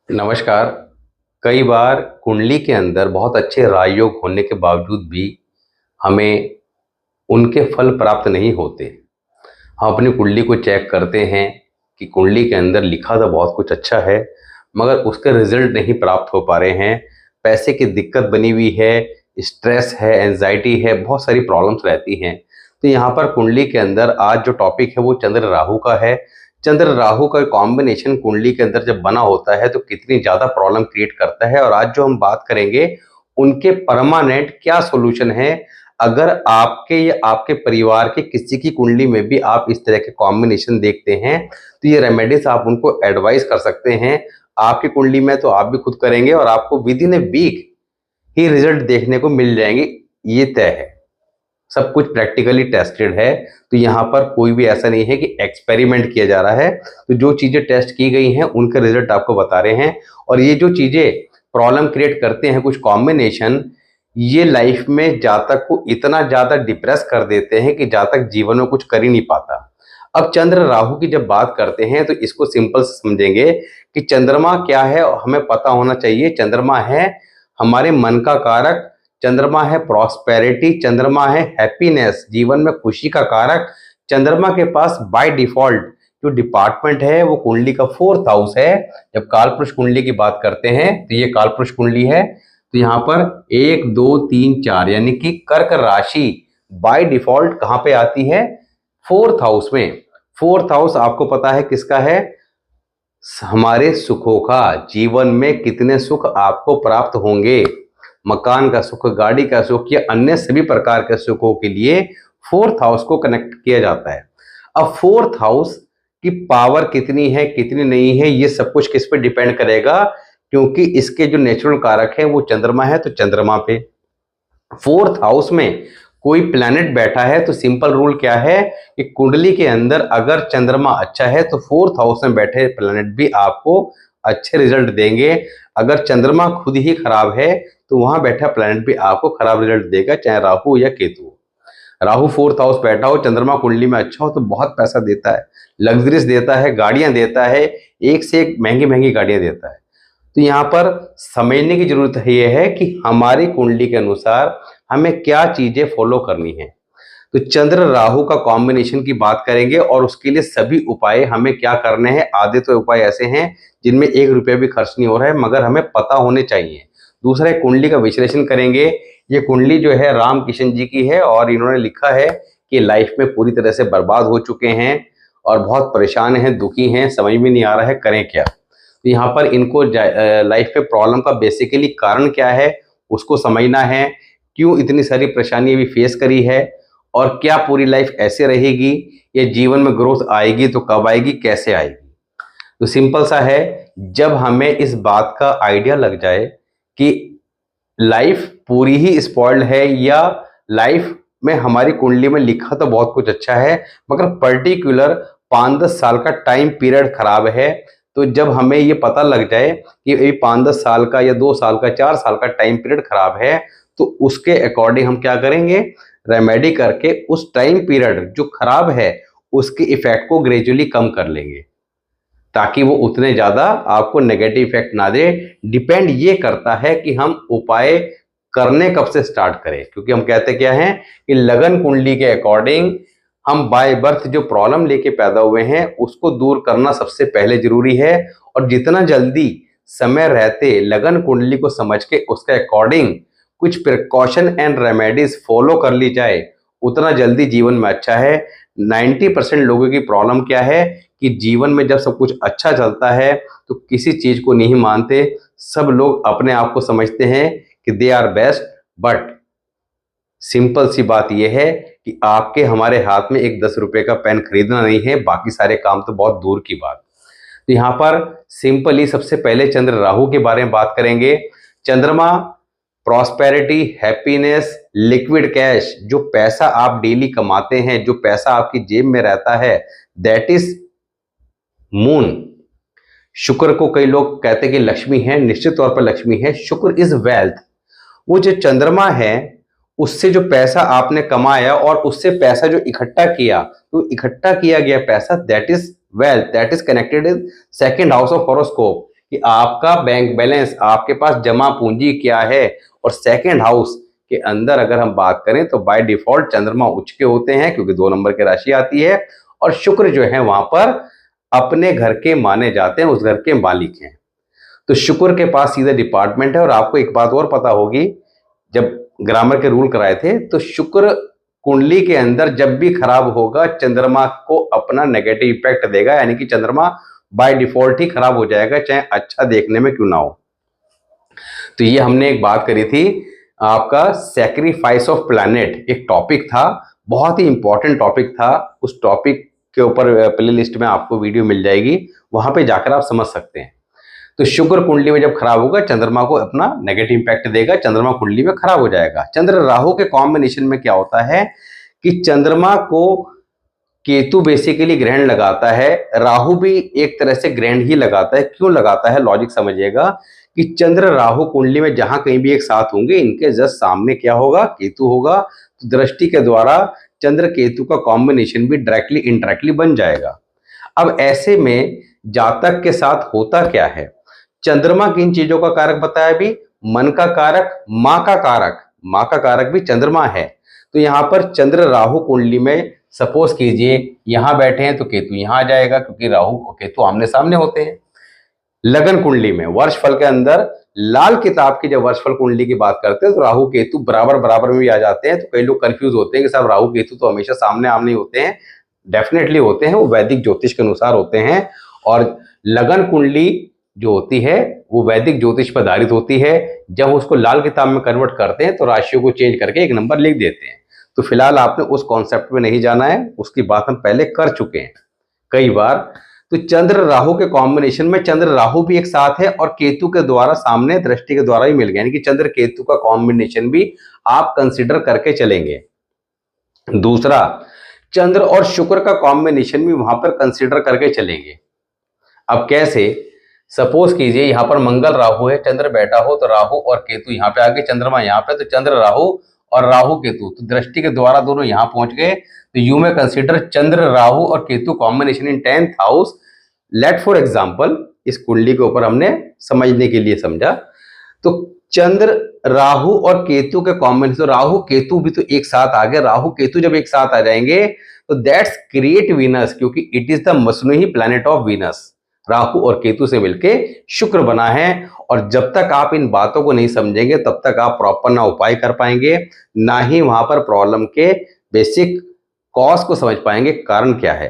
नमस्कार। कई बार कुंडली के अंदर बहुत अच्छे राजयोग होने के बावजूद भी हमें उनके फल प्राप्त नहीं होते। हम अपनी कुंडली को चेक करते हैं कि कुंडली के अंदर लिखा तो बहुत कुछ अच्छा है, मगर उसके रिजल्ट नहीं प्राप्त हो पा रहे हैं। पैसे की दिक्कत बनी हुई है, स्ट्रेस है, एंजाइटी है, बहुत सारी प्रॉब्लम्स रहती हैं। तो यहाँ पर कुंडली के अंदर आज जो टॉपिक है वो चंद्र राहु का है। चंद्र राहु का कॉम्बिनेशन कुंडली के अंदर जब बना होता है तो कितनी ज़्यादा प्रॉब्लम क्रिएट करता है, और आज जो हम बात करेंगे उनके परमानेंट क्या सॉल्यूशन है। अगर आपके या आपके परिवार के किसी की कुंडली में भी आप इस तरह के कॉम्बिनेशन देखते हैं तो ये रेमेडीज आप उनको एडवाइस कर सकते हैं। आपकी कुंडली में तो आप भी खुद करेंगे और आपको विद इन ए वीक ही रिजल्ट देखने को मिल जाएंगे, ये तय है। सब कुछ प्रैक्टिकली टेस्टेड है। तो यहाँ पर कोई भी ऐसा नहीं है कि एक्सपेरिमेंट किया जा रहा है। तो जो चीज़ें टेस्ट की गई हैं उनके रिजल्ट आपको बता रहे हैं। और ये जो चीज़ें प्रॉब्लम क्रिएट करते हैं, कुछ कॉम्बिनेशन, ये लाइफ में जातक को इतना ज़्यादा डिप्रेस कर देते हैं कि जातक जीवन में कुछ कर ही नहीं पाता। अब चंद्र राहु की जब बात करते हैं तो इसको सिंपल समझेंगे कि चंद्रमा क्या है, हमें पता होना चाहिए। चंद्रमा है हमारे मन का कारक, चंद्रमा है प्रॉस्पेरिटी, चंद्रमा है हैप्पीनेस, जीवन में खुशी का कारक। चंद्रमा के पास बाय डिफॉल्ट जो डिपार्टमेंट है वो कुंडली का 4th हाउस है। जब कालपुरुष कुंडली की बात करते हैं तो ये कालपुरुष कुंडली है। तो यहाँ पर 1 2 3 4 यानी कि कर्क राशि बाय डिफॉल्ट कहाँ पे आती है? 4th हाउस में। 4th हाउस आपको पता है किसका है? हमारे सुखों का। जीवन में कितने सुख आपको प्राप्त होंगे, मकान का सुख, गाड़ी का सुख या अन्य सभी प्रकार के सुखों के लिए 4th हाउस को कनेक्ट किया जाता है। अब 4th हाउस की पावर कितनी है कितनी नहीं है ये सब कुछ किस पे डिपेंड करेगा, क्योंकि इसके जो नेचुरल कारक है वो चंद्रमा है। तो चंद्रमा पे 4th हाउस में कोई प्लैनेट बैठा है तो सिंपल रूल क्या है कि कुंडली के अंदर अगर चंद्रमा अच्छा है तो 4th हाउस में बैठे प्लैनेट भी आपको अच्छे रिजल्ट देंगे। अगर चंद्रमा खुद ही खराब है तो वहां बैठा प्लैनेट भी आपको खराब रिजल्ट देगा, चाहे राहु या केतु। राहु 4th हाउस बैठा हो, चंद्रमा कुंडली में अच्छा हो तो बहुत पैसा देता है, लग्जरीज देता है, गाड़ियां देता है, एक से एक महंगी महंगी गाड़ियां देता है। तो यहाँ पर समझने की जरूरत ये है कि हमारी कुंडली के अनुसार हमें क्या चीजें फॉलो करनी है। तो चंद्र राहु का कॉम्बिनेशन की बात करेंगे और उसके लिए सभी उपाय हमें क्या करने हैं। आधे तो उपाय ऐसे हैं जिनमें 1 रुपया भी खर्च नहीं हो रहा है, मगर हमें पता होने चाहिए। दूसरा कुंडली का विश्लेषण करेंगे। ये कुंडली जो है राम किशन जी की है और इन्होंने लिखा है कि लाइफ में पूरी तरह से बर्बाद हो चुके हैं और बहुत परेशान हैं, दुखी हैं, समझ में नहीं आ रहा है करें क्या। तो यहाँ पर इनको लाइफ में प्रॉब्लम का बेसिकली कारण क्या है उसको समझना है, क्यों इतनी सारी परेशानी भी फेस करी है और क्या पूरी लाइफ ऐसे रहेगी या जीवन में ग्रोथ आएगी तो कब आएगी, कैसे आएगी। तो सिंपल सा है, जब हमें इस बात का आइडिया लग जाए कि लाइफ पूरी ही स्पॉइल्ड है या लाइफ में हमारी कुंडली में लिखा तो बहुत कुछ अच्छा है मगर पर्टिकुलर 5-10 साल का टाइम पीरियड खराब है, तो जब हमें ये पता लग जाए कि ये 5-10 साल का या 2 साल का 4 साल का टाइम पीरियड खराब है तो उसके अकॉर्डिंग हम क्या करेंगे, रेमेडी करके उस टाइम पीरियड जो खराब है उसके इफेक्ट को ग्रेजुअली कम कर लेंगे ताकि वो उतने ज़्यादा आपको नेगेटिव इफेक्ट ना दे। डिपेंड ये करता है कि हम उपाय करने कब से स्टार्ट करें, क्योंकि हम कहते क्या हैं कि लगन कुंडली के अकॉर्डिंग हम बाय बर्थ जो प्रॉब्लम लेके पैदा हुए हैं उसको दूर करना सबसे पहले जरूरी है। और जितना जल्दी समय रहते लगन कुंडली को समझ के उसके अकॉर्डिंग कुछ प्रिकॉशन एंड रेमेडीज फॉलो कर ली जाए उतना जल्दी जीवन में अच्छा है। 90% लोगों की प्रॉब्लम क्या है कि जीवन में जब सब कुछ अच्छा चलता है तो किसी चीज को नहीं मानते। सब लोग अपने आप को समझते हैं कि they are best, but simple सी बात यह है कि आपके हमारे हाथ में एक 10 रुपए का पेन खरीदना नहीं है, बाकी सारे काम तो बहुत दूर की बात। तो यहाँ पर सिंपली सबसे पहले चंद्र राहु के बारे में बात करेंगे। चंद्रमा प्रॉस्पेरिटी, हैप्पीनेस, लिक्विड कैश, जो पैसा आप डेली कमाते हैं, जो पैसा आपकी जेब में रहता है, दैट इज मून। शुक्र को कई लोग कहते हैं कि लक्ष्मी है, निश्चित तौर पर लक्ष्मी है। शुक्र इज वेल्थ। वो जो चंद्रमा है उससे जो पैसा आपने कमाया और उससे पैसा जो इकट्ठा किया, तो इकट्ठा किया गया पैसा that is wealth, that is connected in 2nd house of horoscope. कि आपका बैंक बैलेंस, आपके पास जमा पूंजी क्या है। और सेकंड हाउस के अंदर अगर हम बात करें तो बाय डिफॉल्ट चंद्रमा उच्च के होते हैं, क्योंकि 2 नंबर की राशि आती है, और शुक्र जो है वहां पर अपने घर के माने जाते हैं, उस घर के मालिक हैं। तो शुक्र के पास सीधा डिपार्टमेंट है। और आपको एक बात और पता होगी, जब ग्रामर के रूल कराए थे तो शुक्र कुंडली के अंदर जब भी खराब होगा चंद्रमा को अपना नेगेटिव इफेक्ट देगा, यानी कि चंद्रमा बाय डिफॉल्ट ही खराब हो जाएगा, चाहे अच्छा देखने में क्यों ना हो। तो ये हमने एक बात करी थी, आपका सैक्रिफाइस ऑफ प्लैनेट एक टॉपिक था, बहुत ही इंपॉर्टेंट टॉपिक था। उस टॉपिक के ऊपर प्ले लिस्ट में आपको वीडियो मिल जाएगी, वहां पे जाकर आप समझ सकते हैं। तो शुक्र कुंडली में जब खराब होगा चंद्रमा को अपना नेगेटिव इंपैक्ट देगा, चंद्रमा कुंडली में खराब हो जाएगा। चंद्र राहु के कॉम्बिनेशन में क्या होता है कि चंद्रमा को केतु बेसिकली ग्रहण लगाता है, राहु भी एक तरह से ग्रहण ही लगाता है। क्यों लगाता है, लॉजिक समझिएगा कि चंद्र राहु कुंडली में जहां कहीं भी एक साथ होंगे, इनके जस्ट सामने क्या होगा, केतु होगा। तो दृष्टि के द्वारा चंद्र केतु का कॉम्बिनेशन भी डायरेक्टली इनडायरेक्टली बन जाएगा। अब ऐसे में जातक के साथ होता क्या है, चंद्रमा किन चीजों का कारक बताया अभी, मन का कारक, मां का कारक, मां का कारक भी चंद्रमा है। तो यहां पर चंद्र राहु कुंडली में सपोज कीजिए यहां बैठे हैं तो केतु यहां आ जाएगा, क्योंकि राहु और केतु आमने सामने होते हैं। लगन कुंडली में वर्षफल के अंदर लाल किताब की जब वर्षफल कुंडली की बात करते हैं तो राहु केतु बराबर बराबर में भी आ जाते हैं। तो कई लोग कंफ्यूज होते हैं कि साहब राहु केतु तो हमेशा सामने आमने होते हैं। डेफिनेटली होते हैं, वो वैदिक ज्योतिष के अनुसार होते हैं। और लगन कुंडली जो होती है वो वैदिक ज्योतिष पर आधारित होती है। जब उसको लाल किताब में कन्वर्ट करते हैं तो राशियों को चेंज करके एक नंबर लिख देते हैं। तो फिलहाल आपने उस कॉन्सेप्ट में नहीं जाना है, उसकी बात हम पहले कर चुके हैं कई बार। तो चंद्र राहु के कॉम्बिनेशन में चंद्र राहु भी एक साथ है और केतु के द्वारा सामने दृष्टि के द्वारा ही मिल गया, यानी कि चंद्र केतु का कॉम्बिनेशन भी आप कंसिडर करके चलेंगे। दूसरा, चंद्र और शुक्र का कॉम्बिनेशन भी वहां पर कंसिडर करके चलेंगे। अब कैसे, सपोज कीजिए यहां पर मंगल राहु है, चंद्र बैठा हो, तो राहु और केतु यहां पे आगे, चंद्रमा यहां पे, तो चंद्र राहु और राहु केतु तो दृष्टि के द्वारा दोनों यहां पहुंच गए। तो यू में कंसीडर चंद्र राहु और Ketu combination in 10th house. Let for example, इस कुंडली के ऊपर हमने समझने के लिए समझा, तो चंद्र राहु और केतु के कॉम्बिनेशन, तो राहु केतु भी तो एक साथ आ गए। राहु केतु जब एक साथ आ जाएंगे तो दैट्स क्रिएट वीनस, क्योंकि इट इज द मसनूही प्लैनेट ऑफ वीनस। राहु और केतु से मिलके शुक्र बना है। और जब तक आप इन बातों को नहीं समझेंगे तब तक आप प्रॉपर ना उपाय कर पाएंगे, ना ही वहां पर प्रॉब्लम के बेसिक कॉज को समझ पाएंगे, कारण क्या है।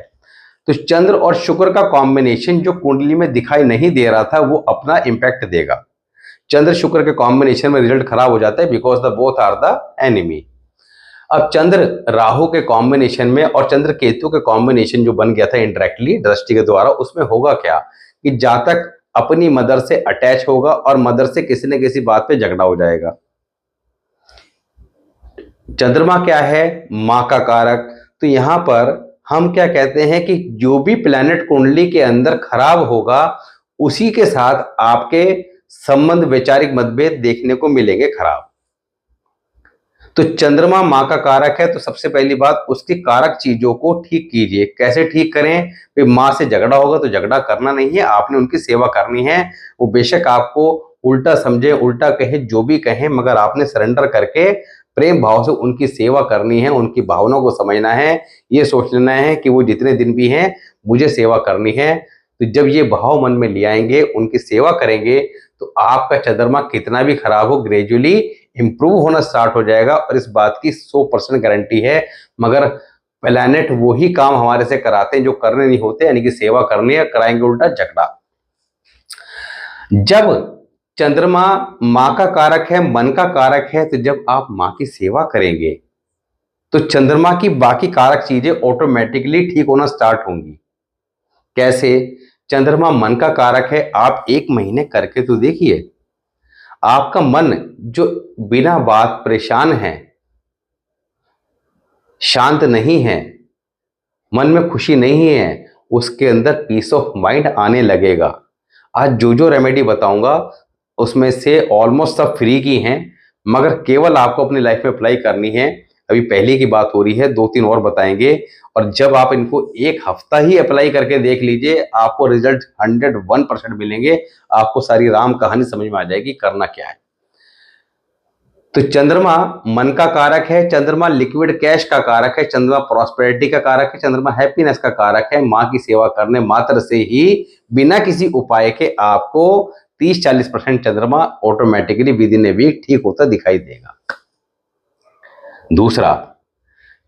तो चंद्र और शुक्र का कॉम्बिनेशन जो कुंडली में दिखाई नहीं दे रहा था वो अपना इंपैक्ट देगा। चंद्र शुक्र के कॉम्बिनेशन में रिजल्ट खराब हो जाता है, because the both are the enemy. अब चंद्र राहु के कॉम्बिनेशन में और चंद्र केतु के कॉम्बिनेशन जो बन गया था इंडायरेक्टली दृष्टि के द्वारा, उसमें होगा क्या कि जातक अपनी मदर से अटैच होगा और मदर से किसी न किसी बात पे झगड़ा हो जाएगा। चंद्रमा क्या है, मां का कारक। तो यहां पर हम क्या कहते हैं कि जो भी प्लैनेट कुंडली के अंदर खराब होगा उसी के साथ आपके संबंध, वैचारिक मतभेद देखने को मिलेंगे खराब। तो चंद्रमा मां का कारक है, तो सबसे पहली बात उसकी कारक चीजों को ठीक कीजिए। कैसे ठीक करें, भाई मां से झगड़ा होगा तो झगड़ा करना नहीं है, आपने उनकी सेवा करनी है। वो बेशक आपको उल्टा समझे, उल्टा कहे, जो भी कहे, मगर आपने सरेंडर करके प्रेम भाव से उनकी सेवा करनी है, उनकी भावनाओं को समझना है, ये सोच लेना है कि वो जितने दिन भी हैं मुझे सेवा करनी है। तो जब ये भाव मन में ले आएंगे, उनकी सेवा करेंगे, तो आपका चंद्रमा कितना भी खराब हो ग्रेजुअली इंप्रूव होना स्टार्ट हो जाएगा। और इस बात की 100% गारंटी है। मगर प्लैनेट वही काम हमारे से कराते हैं जो करने नहीं होते, यानी कि सेवा करनी है, कराएंगे उल्टा झगड़ा। जब चंद्रमा मां का कारक है, मन का कारक है, तो जब आप मां की सेवा करेंगे तो चंद्रमा की बाकी कारक चीजें ऑटोमेटिकली ठीक होना स्टार्ट होंगी। कैसे, चंद्रमा मन का कारक है, आप 1 महीने करके तो देखिए, आपका मन जो बिना बात परेशान है, शांत नहीं है, मन में खुशी नहीं है, उसके अंदर पीस ऑफ माइंड आने लगेगा। आज जो रेमेडी बताऊंगा उसमें से ऑलमोस्ट सब फ्री की हैं, मगर केवल आपको अपनी लाइफ में अप्लाई करनी है। अभी पहले की बात हो रही है, 2-3 और बताएंगे। और जब आप इनको एक हफ्ता ही अप्लाई करके देख लीजिए, आपको रिजल्ट 101% मिलेंगे। आपको सारी राम कहानी समझ में आ जाएगी करना क्या है। तो चंद्रमा मन का कारक है, चंद्रमा लिक्विड कैश का कारक है, चंद्रमा प्रॉस्पेरिटी का कारक है, चंद्रमा हैप्पीनेस का कारक है। माँ की सेवा करने मात्र से ही बिना किसी उपाय के आपको 30-40% चंद्रमा automatically within a week ठीक होता दिखाई देगा। दूसरा,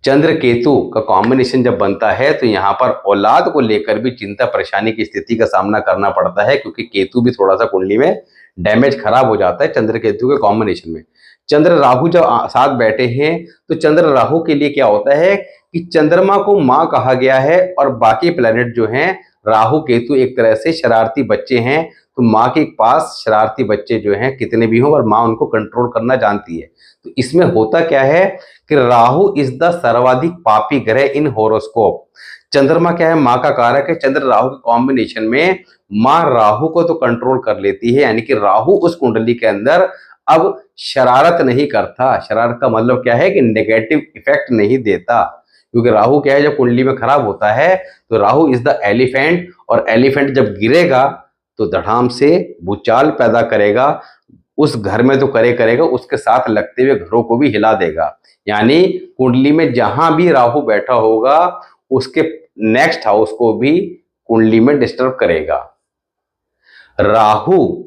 चंद्र केतु का कॉम्बिनेशन जब बनता है तो यहां पर औलाद को लेकर भी चिंता परेशानी की स्थिति का सामना करना पड़ता है, क्योंकि केतु भी थोड़ा सा कुंडली में डैमेज खराब हो जाता है चंद्र केतु के कॉम्बिनेशन में। चंद्र राहु जब साथ बैठे हैं तो चंद्र राहु के लिए क्या होता है कि चंद्रमा को माँ कहा गया है और बाकी प्लैनेट जो हैं राहु केतु एक तरह से शरारती बच्चे हैं। तो माँ के पास शरारती बच्चे जो हैं कितने भी हों और माँ उनको कंट्रोल करना जानती है। तो इसमें होता क्या है कि राहु इज द सर्वाधिक पापी ग्रह इन होरोस्कोप। चंद्रमा क्या है, माँ का कारक है। चंद्र राहु के कॉम्बिनेशन में माँ राहु को तो कंट्रोल कर लेती है, यानी कि राहु उस कुंडली के अंदर अब शरारत नहीं करता। शरारत का मतलब क्या है कि नेगेटिव इफेक्ट नहीं देता, क्योंकि राहु क्या है जब कुंडली में खराब होता है तो राहु इज द एलिफेंट, और एलिफेंट जब गिरेगा तो धड़ाम से भूचाल पैदा करेगा। उस घर में तो करेगा, उसके साथ लगते हुए घरों को भी हिला देगा। यानी कुंडली में जहां भी राहु बैठा होगा उसके नेक्स्ट हाउस को भी कुंडली में डिस्टर्ब करेगा। राहु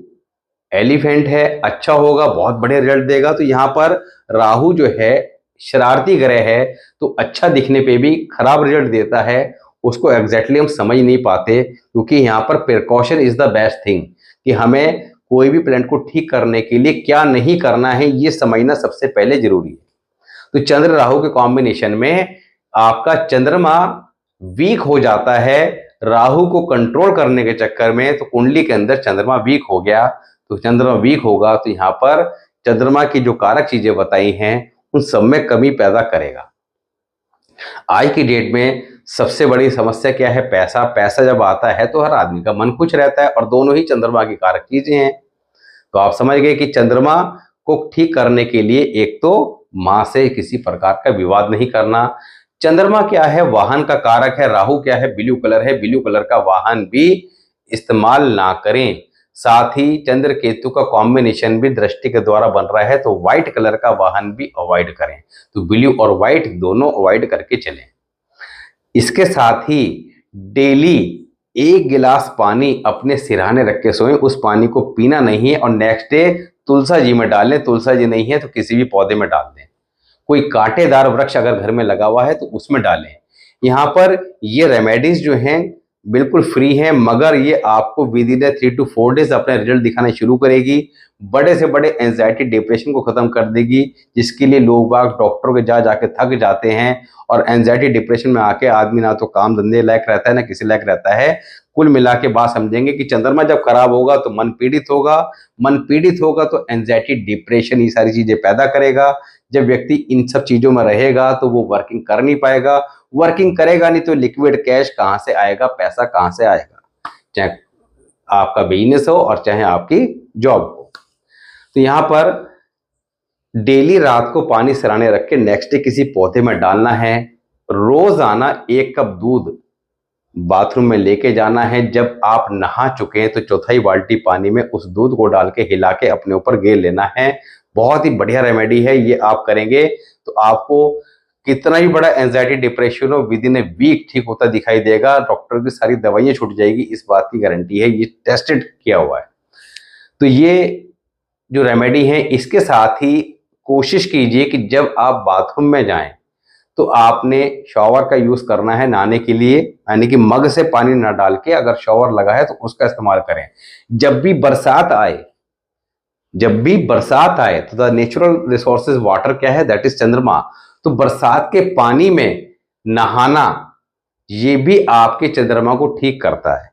एलिफेंट है, अच्छा होगा, बहुत बढ़िया रिजल्ट देगा। तो यहाँ पर राहु जो है शरारती ग्रह है, तो अच्छा दिखने पे भी खराब रिजल्ट देता है। उसको एग्जैक्टली हम समझ नहीं पाते, क्योंकि यहाँ पर precaution is the best thing, कि हमें कोई भी प्लांट को ठीक करने के लिए क्या नहीं करना है ये समझना सबसे पहले जरूरी है। तो चंद्र राहु के कॉम्बिनेशन में आपका चंद्रमा वीक हो जाता है राहु को कंट्रोल करने के चक्कर में। तो कुंडली के अंदर चंद्रमा वीक हो गया, तो चंद्रमा वीक होगा तो यहाँ पर चंद्रमा की जो कारक चीजें बताई हैं उन सब में कमी पैदा करेगा। आज की डेट में सबसे बड़ी समस्या क्या है, पैसा। पैसा जब आता है तो हर आदमी का मन खुश रहता है, और दोनों ही चंद्रमा की कारक चीजें हैं। तो आप समझ गए कि चंद्रमा को ठीक करने के लिए एक तो माँ से किसी प्रकार का विवाद नहीं करना। चंद्रमा क्या है, वाहन का कारक है। राहु क्या है, ब्लू कलर है, ब्लू कलर का वाहन भी इस्तेमाल ना करें। साथ ही चंद्र केतु का कॉम्बिनेशन भी दृष्टि के द्वारा बन रहा है, तो व्हाइट कलर का वाहन भी अवॉइड करें। तो ब्लू और व्हाइट दोनों अवॉइड करके चलें। इसके साथ ही डेली 1 गिलास पानी अपने सिरहाने रख के सोएं। उस पानी को पीना नहीं है, और नेक्स्ट डे तुलसा जी में डालें। तुलसा जी नहीं है तो किसी भी पौधे में डाल दें। कोई कांटेदार वृक्ष अगर घर में लगा हुआ है तो उसमें डालें। यहाँ पर ये रेमेडीज जो हैं बिल्कुल फ्री हैं, मगर ये आपको विद इन 3 to 4 डेज अपने रिजल्ट दिखाने शुरू करेगी। बड़े से बड़े एंजाइटी डिप्रेशन को खत्म कर देगी, जिसके लिए लोग बाग डॉक्टरों के जाके थक जाते हैं। और एंजाइटी डिप्रेशन में आके आदमी ना तो काम धंधे लायक रहता है ना किसी लायक रहता है। कुल मिला के बात समझेंगे कि चंद्रमा जब खराब होगा तो मन पीड़ित होगा, मन पीड़ित होगा तो एंजाइटी डिप्रेशन ये सारी चीजें पैदा करेगा। जब व्यक्ति इन सब चीजों में रहेगा तो वो वर्किंग कर नहीं पाएगा, वर्किंग करेगा नहीं तो लिक्विड कैश कहाँ से आएगा, पैसा कहाँ से आएगा, चाहे आपका बिजनेस हो और चाहे आपकी जॉब हो। तो यहाँ पर डेली रात को पानी सराने रख के नेक्स्ट डे किसी पौधे में डालना है। रोजाना 1 कप दूध बाथरूम में लेके जाना है। जब आप नहा चुके हैं तो चौथाई बाल्टी पानी में उस दूध को डाल के हिला के अपने ऊपर गेर लेना है। बहुत ही बढ़िया रेमेडी है, ये आप करेंगे तो आपको कितना ही बड़ा एंजाइटी डिप्रेशन हो विद इन ए वीक ठीक होता दिखाई देगा। डॉक्टर की सारी दवाइयां छूट जाएगी, इस बात की गारंटी है, ये टेस्टेड किया हुआ है। तो ये जो रेमेडी है इसके साथ ही कोशिश कीजिए कि जब आप बाथरूम में जाएं तो आपने शॉवर का यूज करना है नहाने के लिए, यानी कि मग से पानी ना डाल के अगर शॉवर लगा है तो उसका इस्तेमाल करें। जब भी बरसात आए तो द नेचुरल रिसोर्सेज वाटर क्या है, दैट इज चंद्रमा। तो बरसात के पानी में नहाना ये भी आपके चंद्रमा को ठीक करता है।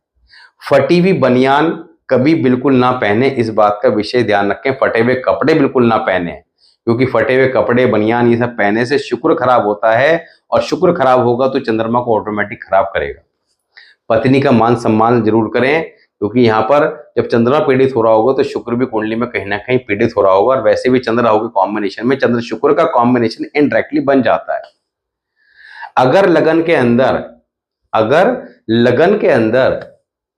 फटी हुई बनियान कभी बिल्कुल ना पहने, इस बात का विशेष ध्यान रखें। फटे हुए कपड़े बिल्कुल ना पहने, क्योंकि फटे हुए कपड़े बनियान ये सब पहने से शुक्र खराब होता है, और शुक्र खराब होगा तो चंद्रमा को ऑटोमेटिक खराब करेगा। पत्नी का मान सम्मान जरूर करें, क्योंकि यहाँ पर जब चंद्रमा पीड़ित हो रहा होगा तो शुक्र भी कुंडली में कहीं ना कहीं पीड़ित हो रहा होगा, और वैसे भी चंद्र राहु के कॉम्बिनेशन में चंद्र शुक्र का कॉम्बिनेशन इनडायरेक्टली बन जाता है। अगर लगन के अंदर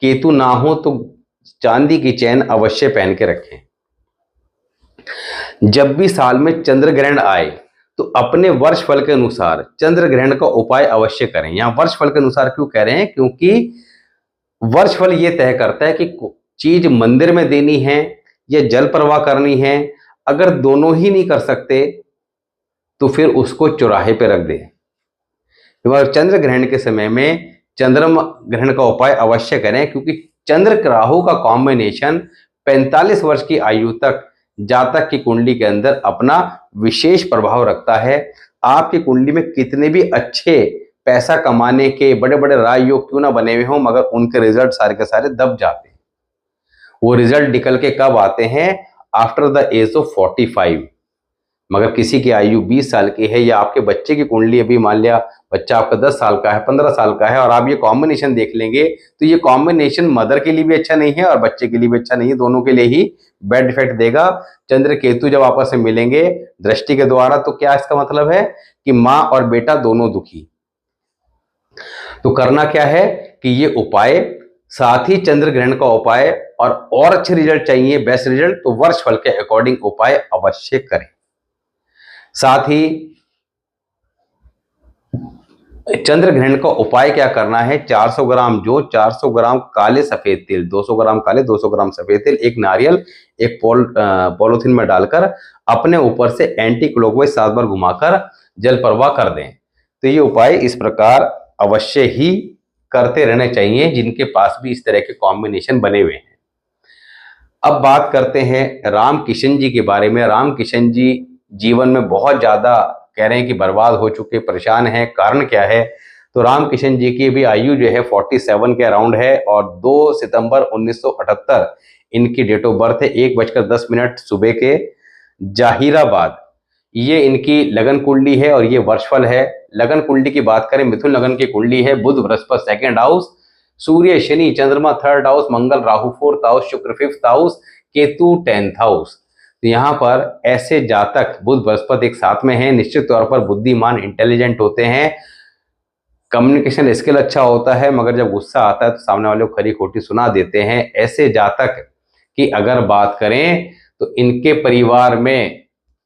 केतु ना हो तो चांदी की चैन अवश्य पहन के रखें। जब भी साल में चंद्र ग्रहण आए तो अपने वर्ष फल के अनुसार चंद्र ग्रहण का उपाय अवश्य करें। यहां वर्ष फल के अनुसार क्यों कह रहे हैं? क्योंकि वर्ष फल ये तय करता है कि चीज मंदिर में देनी है या जल प्रवाह करनी है। अगर दोनों ही नहीं कर सकते तो फिर उसको चौराहे पे रख दें। चंद्र ग्रहण के समय में चंद्रमा ग्रहण का उपाय अवश्य करें, क्योंकि चंद्र राहु का कॉम्बिनेशन 45 वर्ष की आयु तक जातक की कुंडली के अंदर अपना विशेष प्रभाव रखता है। आपकी कुंडली में कितने भी अच्छे पैसा कमाने के बड़े बड़े राज योग क्यों ना बने हुए हों, मगर उनके रिजल्ट सारे के सारे दब जाते हैं। वो रिजल्ट निकल के कब आते हैं? After the age of 45। मगर किसी की आयु 20 साल की है, या आपके बच्चे की कुंडली अभी मान लिया बच्चा आपका 10 साल का है, 15 साल का है, और आप ये कॉम्बिनेशन देख लेंगे तो ये कॉम्बिनेशन मदर के लिए भी अच्छा नहीं है और बच्चे के लिए भी अच्छा नहीं है, दोनों के लिए ही बैड इफेक्ट देगा। चंद्र केतु जब आपस में मिलेंगे दृष्टि के द्वारा तो क्या इसका मतलब है कि माँ और बेटा दोनों दुखी। तो करना क्या है कि ये उपाय, साथ ही चंद्र ग्रहण का उपाय, और अच्छे रिजल्ट चाहिए, बेस्ट रिजल्ट, तो वर्ष फल के अकॉर्डिंग उपाय अवश्य करें। साथ ही चंद्र ग्रहण का उपाय क्या करना है? 400 ग्राम जो 400 ग्राम काले सफेद तिल, 200 ग्राम काले, 200 ग्राम सफेद तिल, एक नारियल, एक पॉलिथीन में डालकर अपने ऊपर से एंटी क्लॉकवाइज 7 बार घुमाकर जल प्रवाह कर दें। तो ये उपाय इस प्रकार अवश्य ही करते रहने चाहिए जिनके पास भी इस तरह के कॉम्बिनेशन बने हुए हैं। अब बात करते हैं राम किशन जी के बारे में। राम किशन जी जीवन में बहुत ज्यादा कह रहे हैं कि बर्बाद हो चुके, परेशान हैं। कारण क्या है? तो राम किशन जी की भी आयु जो है 47 के अराउंड है, और 2 सितंबर 1978 इनकी डेट ऑफ बर्थ है, 1:10 सुबह के, जाहिराबाद। ये इनकी लगन कुंडली है और ये वर्षफल है। लगन कुंडली की बात करें, मिथुन लगन की कुंडली है। बुध बृहस्पति 2nd हाउस, सूर्य शनि चंद्रमा 3rd हाउस, मंगल राहु 4th हाउस, शुक्र 5th house, Ketu 10th house. तो यहाँ पर ऐसे जातक बुध बृहस्पति एक साथ में हैं, निश्चित तौर पर बुद्धिमान, इंटेलिजेंट होते हैं, कम्युनिकेशन स्किल अच्छा होता है, मगर जब गुस्सा आता है तो सामने वाले को खरी खोटी सुना देते हैं। ऐसे जातक की अगर बात करें तो इनके परिवार में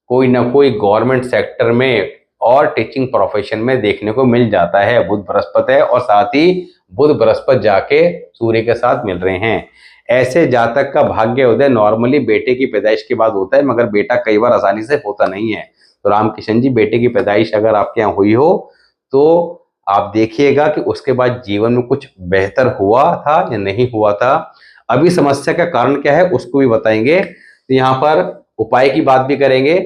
कोई ना कोई गवर्नमेंट सेक्टर में और टीचिंग प्रोफेशन में देखने को मिल जाता है। बुध बृहस्पति है, और साथ ही बुध बृहस्पति जाके सूर्य के साथ मिल रहे हैं। ऐसे जातक का भाग्य उदय नॉर्मली बेटे की पैदाइश के बाद होता है, मगर बेटा कई बार आसानी से होता नहीं है। तो रामकिशन जी, बेटे की पैदाइश अगर आपके यहाँ हुई हो तो आप देखिएगा कि उसके बाद जीवन में कुछ बेहतर हुआ था या नहीं हुआ था। अभी समस्या का कारण क्या है उसको भी बताएंगे। तो यहाँ पर उपाय की बात भी करेंगे।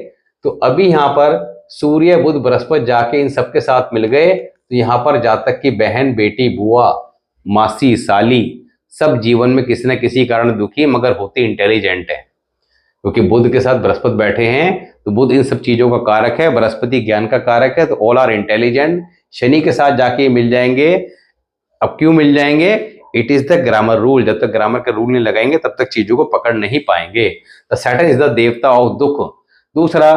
तो अभी यहाँ पर सूर्य बुध बृहस्पति जाके इन सबके साथ मिल गए, तो यहाँ पर जातक की बहन, बेटी, बुआ, मासी, साली सब जीवन में किसी न किसी कारण दुखी, मगर होती इंटेलिजेंट है, क्योंकि बुध के साथ बृहस्पति बैठे हैं। तो बुध इन सब चीजों का कारक है, बृहस्पति ज्ञान का कारक है, तो ऑल आर इंटेलिजेंट। शनि के साथ जाके मिल जाएंगे। अब क्यों मिल जाएंगे? It is the grammar rule. जब तक ग्रामर का रूल नहीं लगाएंगे तब तक चीजों को पकड़ नहीं पाएंगे। द सैटर्न इज द देवता ऑफ दुख। दूसरा,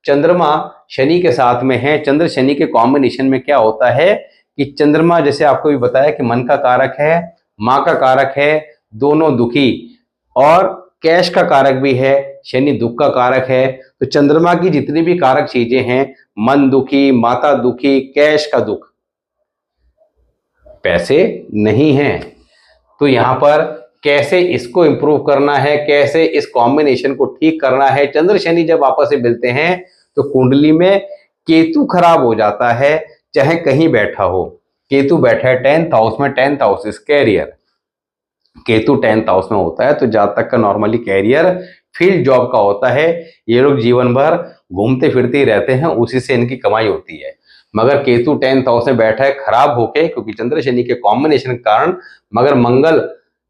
चंद्रमा शनि के साथ में है। चंद्र शनि के कॉम्बिनेशन में क्या होता है कि चंद्रमा, जैसे आपको भी बताया कि मन का कारक है, माँ का कारक है, दोनों दुखी, और कैश का कारक भी है। शनि दुख का कारक है। तो चंद्रमा की जितनी भी कारक चीजें हैं, मन दुखी, माता दुखी, कैश का दुख, पैसे नहीं हैं। तो यहाँ पर कैसे इसको इंप्रूव करना है, कैसे इस कॉम्बिनेशन को ठीक करना है। चंद्र शनि जब आपस में मिलते हैं तो कुंडली में केतु खराब हो जाता है, चाहे कहीं बैठा हो। केतु बैठा है 10th हाउस में, 10th house is career. Ketu 10th house में होता है तो जातक का नॉर्मली कैरियर फील्ड जॉब का होता है। ये लोग जीवन भर घूमते फिरते ही रहते हैं, उसी से इनकी कमाई होती है। मगर केतु 10th हाउस में बैठा है खराब होके, क्योंकि चंद्र शनि के कॉम्बिनेशन के कारण, मगर मंगल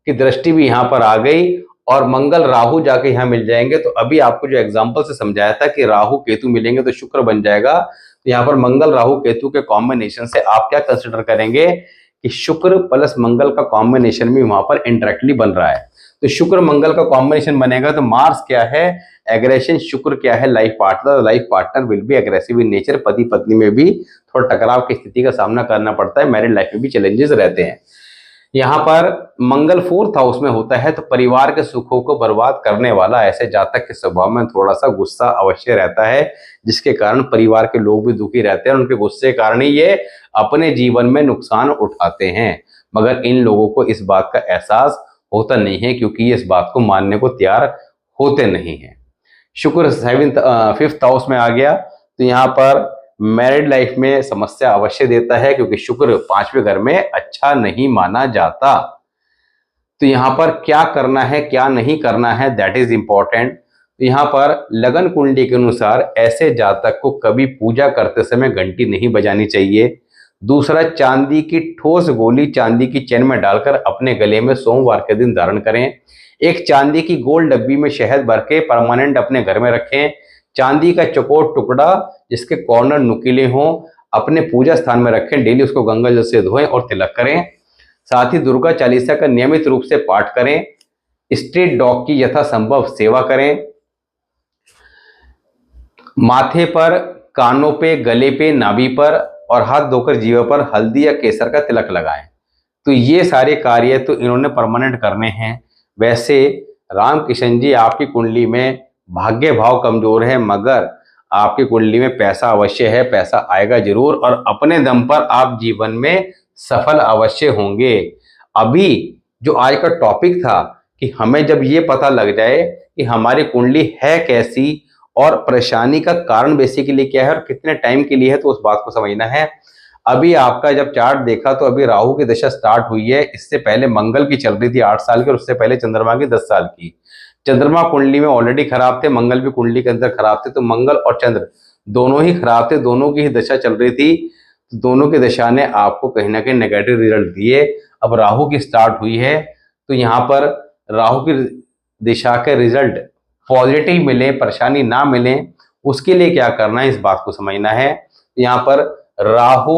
की दृष्टि भी यहाँ पर आ गई, और मंगल राहु जाके यहाँ मिल जाएंगे। तो अभी आपको जो एग्जांपल से समझाया था कि राहु केतु मिलेंगे तो शुक्र बन जाएगा, तो यहाँ पर मंगल राहु केतु के कॉम्बिनेशन से आप क्या कंसिडर करेंगे कि शुक्र प्लस मंगल का कॉम्बिनेशन भी वहां पर इंडायरेक्टली बन रहा है। तो शुक्र मंगल का कॉम्बिनेशन बनेगा तो मार्स क्या है, एग्रेशन, शुक्र क्या है, life partner. Life partner will be aggressive in nature. पति पत्नी में भी थोड़ा टकराव की स्थिति का सामना करना पड़ता है। मैरिड लाइफ में भी चैलेंजेस रहते हैं। यहाँ पर मंगल 4th हाउस में होता है तो परिवार के सुखों को बर्बाद करने वाला ऐसे जातक के स्वभाव में थोड़ा सा गुस्सा अवश्य रहता है, जिसके कारण परिवार के लोग भी दुखी रहते हैं। उनके गुस्से के कारण ही ये अपने जीवन में नुकसान उठाते हैं, मगर इन लोगों को इस बात का एहसास होता नहीं है, क्योंकि ये इस बात को मानने को तैयार होते नहीं है। शुक्र 5th हाउस में आ गया तो यहाँ पर मैरिड लाइफ में समस्या अवश्य देता है, क्योंकि शुक्र 5वें घर में अच्छा नहीं माना जाता। तो यहाँ पर क्या करना है क्या नहीं करना है, दैट इज इंपॉर्टेंट। तो यहाँ पर लगन कुंडली के अनुसार ऐसे जातक को कभी पूजा करते समय घंटी नहीं बजानी चाहिए। दूसरा, चांदी की ठोस गोली चांदी की चेन में डालकर अपने गले में सोमवार के दिन धारण करें। एक चांदी की गोल डब्बी में शहद भर के परमानेंट अपने घर में रखें। चांदी का चौकोर टुकड़ा जिसके कॉर्नर नुकीले हों अपने पूजा स्थान में रखें। डेली उसको गंगा जल से धोएं और तिलक करें। साथ ही दुर्गा चालीसा का नियमित रूप से पाठ करें। स्ट्रीट डॉग की यथासंभव सेवा करें। माथे पर, कानों पे, गले पे, नाभि पर और हाथ धोकर जीवा पर हल्दी या केसर का तिलक लगाएं। तो ये सारे कार्य तो इन्होंने परमानेंट करने हैं। वैसे रामकिशन जी, आपकी कुंडली में भाग्य भाव कमजोर है, मगर आपकी कुंडली में पैसा अवश्य है, पैसा आएगा जरूर और अपने दम पर आप जीवन में सफल अवश्य होंगे। अभी जो आज का टॉपिक था कि हमें जब ये पता लग जाए कि हमारी कुंडली है कैसी और परेशानी का कारण बेसिकली क्या है और कितने टाइम के लिए है, तो उस बात को समझना है। अभी आपका जब चार्ट देखा तो अभी राहु की दशा स्टार्ट हुई है। इससे पहले मंगल की चल रही थी 8 साल की और उससे पहले चंद्रमा की 10 साल की। चंद्रमा कुंडली में ऑलरेडी खराब थे, मंगल भी कुंडली के अंदर खराब थे, तो मंगल और चंद्र दोनों ही खराब थे, दोनों की ही दशा चल रही थी। तो दोनों की दशा ने आपको कहीं ना कहीं नेगेटिव रिजल्ट दिए। अब राहु की स्टार्ट हुई है तो यहाँ पर राहु की दिशा के रिजल्ट पॉजिटिव मिले, परेशानी ना मिले, उसके लिए क्या करना है इस बात को समझना है। यहाँ पर राहु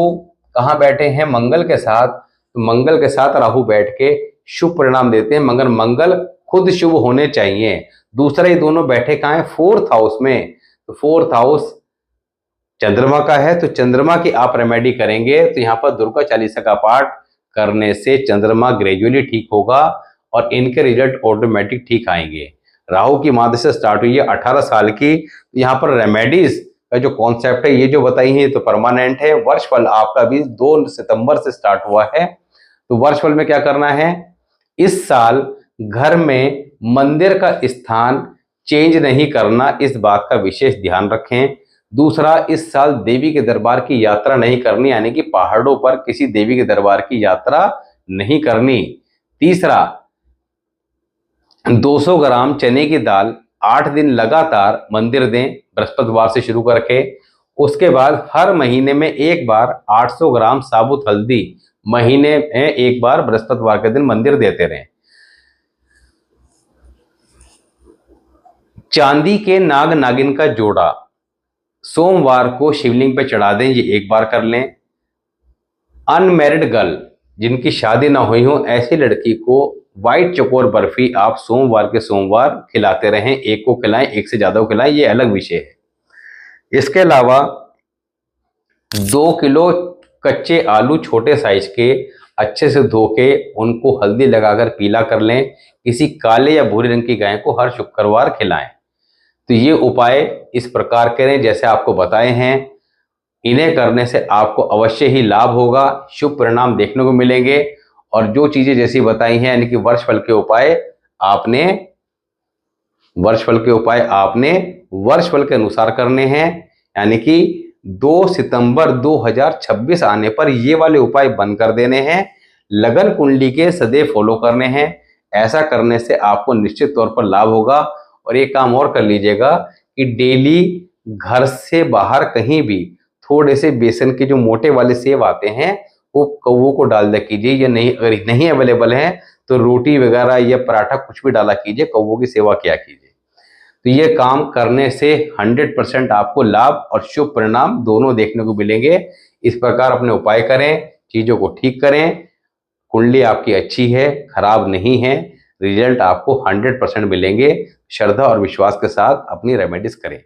कहाँ बैठे हैं, मंगल के साथ। तो मंगल के साथ राहु बैठ के शुभ परिणाम देते हैं, मगर मंगल खुद शुभ होने चाहिए। दूसरा, ये दोनों बैठे कहाँ है, 4th हाउस में। तो 4th हाउस चंद्रमा का है, तो चंद्रमा की आप रेमेडी करेंगे तो यहाँ पर दुर्गा चालीसा का पाठ करने से चंद्रमा ग्रेजुअली ठीक होगा और इनके रिजल्ट ऑटोमेटिक ठीक आएंगे। राहु की माह से स्टार्ट हुई है 18 साल की। तो यहाँ पर रेमेडीज का जो कॉन्सेप्ट है ये जो बताई है तो परमानेंट है। वर्षफल आपका भी 2 सितंबर से स्टार्ट हुआ है। तो वर्षफल में क्या करना है, इस साल घर में मंदिर का स्थान चेंज नहीं करना, इस बात का विशेष ध्यान रखें। दूसरा, इस साल देवी के दरबार की यात्रा नहीं करनी, यानी कि पहाड़ों पर किसी देवी के दरबार की यात्रा नहीं करनी। तीसरा, 200 ग्राम चने की दाल 8 दिन लगातार मंदिर दें, बृहस्पतिवार से शुरू करके। उसके बाद हर महीने में एक बार 800 ग्राम साबुत हल्दी महीने में एक बार बृहस्पतिवार के दिन मंदिर देते रहें। चांदी के नाग नागिन का जोड़ा सोमवार को शिवलिंग पे चढ़ा दें, ये एक बार कर लें। अनमैरिड गर्ल जिनकी शादी ना हुई हो, ऐसी लड़की को व्हाइट चकोर बर्फी आप सोमवार के सोमवार खिलाते रहें। एक को खिलाएं, एक से ज्यादा को खिलाएं, ये अलग विषय है। इसके अलावा 2 किलो कच्चे आलू छोटे साइज के अच्छे से धो के उनको हल्दी लगाकर पीला कर लें। किसी काले या भूरे रंग की गाय को हर शुक्रवार खिलाएं। तो ये उपाय इस प्रकार करें जैसे आपको बताए हैं। इन्हें करने से आपको अवश्य ही लाभ होगा, शुभ परिणाम देखने को मिलेंगे। और जो चीजें जैसी बताई हैं, यानी कि वर्षफल के उपाय आपने वर्षफल के अनुसार करने हैं। यानी कि 2 सितंबर 2026 आने पर ये वाले उपाय बंद कर देने हैं, लगन कुंडली के सदैव फॉलो करने हैं। ऐसा करने से आपको निश्चित तौर पर लाभ होगा। और एक काम और कर लीजिएगा कि डेली घर से बाहर कहीं भी थोड़े से बेसन के जो मोटे वाले सेव आते हैं वो कौवों को डाल दिया कीजिए, या नहीं अगर नहीं अवेलेबल है तो रोटी वगैरह या पराठा कुछ भी डाला कीजिए, कौवों की सेवा किया कीजिए। तो ये काम करने से 100% आपको लाभ और शुभ परिणाम दोनों देखने को मिलेंगे। इस प्रकार अपने उपाय करें, चीजों को ठीक करें। कुंडली आपकी अच्छी है, खराब नहीं है, रिजल्ट आपको 100% मिलेंगे। श्रद्धा और विश्वास के साथ अपनी रेमेडीज करें।